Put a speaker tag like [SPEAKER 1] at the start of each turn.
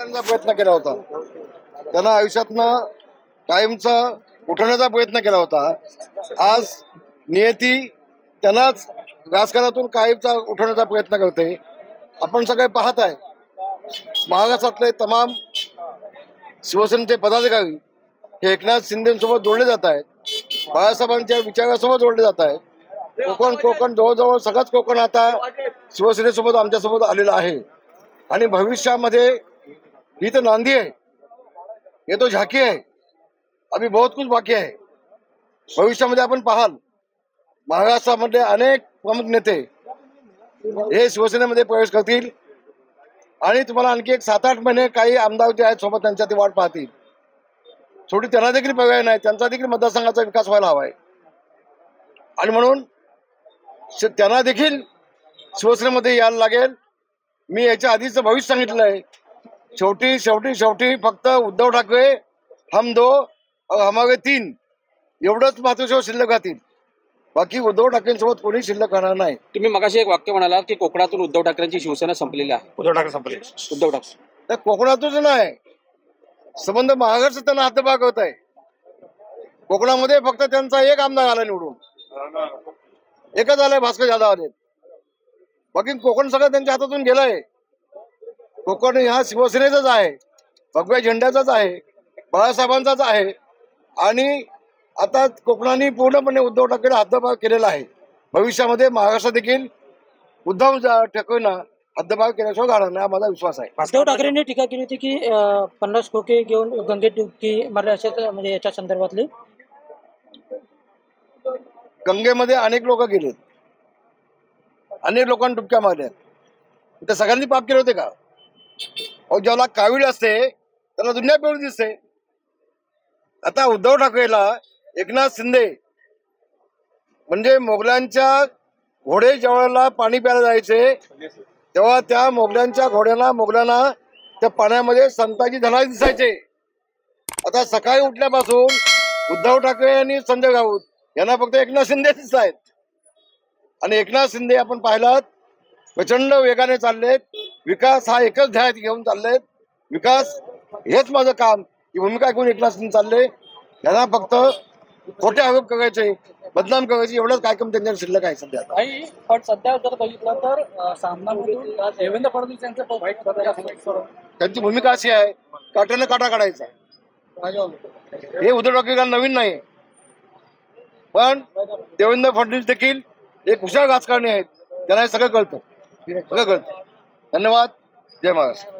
[SPEAKER 1] करण्याचा प्रयत्न केला होता, त्यांना आयुष्यातनं कायमचा उठवण्याचा प्रयत्न केला होता. आज नियती त्यांनाच राजकारणातून कायमचा उठवण्याचा प्रयत्न करते. आपण सगळे पाहत आहे, महाराष्ट्रातले तमाम शिवसेनेचे पदाधिकारी हे एकनाथ शिंदेसोबत जोडले जात आहेत, बाळासाहेबांच्या विचारासोबत जोडले जात आहेत. कोकण जवळजवळ सगळंच कोकण आता शिवसेनेसोबत आमच्यासोबत आलेलं आहे. आणि भविष्यामध्ये ही तर नांदी आहे, हे तो झाकी आहे. अभी बहुत कुछ बाकी आहे. भविष्यामध्ये आपण पाहाल महाराष्ट्रामध्ये अनेक प्रमुख नेते हे शिवसेनेमध्ये प्रवेश करतील आणि तुम्हाला आणखी एक 7-8 महिने काही आमदार जे आहेत सोबत त्यांच्या ते वाट पाहतील. शेवटी त्यांना देखील पर्याय नाही, त्यांचा देखील मतदारसंघाचा विकास व्हायला हवाय आणि म्हणून त्यांना देखील शिवसेनेमध्ये यायला लागेल. मी याच्या आधीच भविष्य सांगितलंय. शेवटी फक्त उद्धव ठाकरे हम दो और हमारे तीन एवढंच मात्र शिल्लक राहतील. बाकी उद्धव ठाकरेंसोबत कोणी शिल्लक राहणार नाही.
[SPEAKER 2] तुम्ही मगाशी एक वाक्य म्हणाला की कोकणातून उद्धव ठाकरेंची शिवसेना संपलेली आहे.
[SPEAKER 3] उद्धव ठाकरे संपले.
[SPEAKER 2] उद्धव ठाकरे
[SPEAKER 1] तर कोकणातूच नाही, संबंध महाराष्ट्र त्यांना हातभाग होत आहे. कोकणामध्ये फक्त त्यांचा एक आमदार आला निवडून, एकच आलाय, भास्कर जाधव आले. बाकी कोकण सगळं त्यांच्या हातातून गेलंय. कोकण हा शिवसेनेचाच आहे, भगव्या झेंड्याचाच आहे, बाळासाहेबांचाच आहे. आणि आता कोकणाने पूर्णपणे उद्धव ठाकरे हद्दपार केलेला आहे. भविष्यामध्ये महाराष्ट्र देखील उद्धव ठाकरेंना हद्दपार केल्याशिवाय गाणार नाही, माझा विश्वास आहे.
[SPEAKER 4] उद्धव ठाकरेंनी टीका केली होती की 50 खोके घेऊन गंगेत डुबकी मारली असे, म्हणजे याच्या संदर्भातली.
[SPEAKER 1] गंगेमध्ये अनेक लोक गेलेत, अनेक लोकांनी डुबक्या मारल्या. त्या सगळ्यांनी पाप केले होते का? ज्याला कावीळ असते त्याला दुनिया पिळून दिसते. आता उद्धव ठाकरेला एकनाथ शिंदे म्हणजे मोगलांच्या घोडे ज्यावेळेला पाणी प्यायला जायचे तेव्हा त्या मोगलांना त्या पाण्यामध्ये संताजी धनाजी दिसायचे. आता सकाळी उठल्यापासून उद्धव ठाकरे आणि संजय राऊत यांना फक्त एकनाथ शिंदे दिसत आहेत. आणि एकनाथ शिंदे आपण पाहिलात प्रचंड वेगाने चाललेत. विकास हा एकच ध्येय घेऊन चाललेत. विकास हेच माझं काम, ही भूमिका घेऊन एकनाथ शिंदे चालले. यांना फक्त खोटे आरोप करायचे, बदनाम करायचे, एवढंच कार्यक्रम त्यांच्या शिल्लक आहे सध्या.
[SPEAKER 4] पण सध्या जर बघितलं तर सामनामधून देवेंद्र फडणवीस यांचं वाईट
[SPEAKER 1] त्यांची भूमिका अशी आहे, काट्यानं काटा काढायचा. हे उद्धव ठाकरेंना नवीन नाही, पण देवेंद्र फडणवीस देखील एक हुशार राजकारणी आहेत. त्यांना हे सगळं कळतं. धन्यवाद. जय महाराष्ट्र.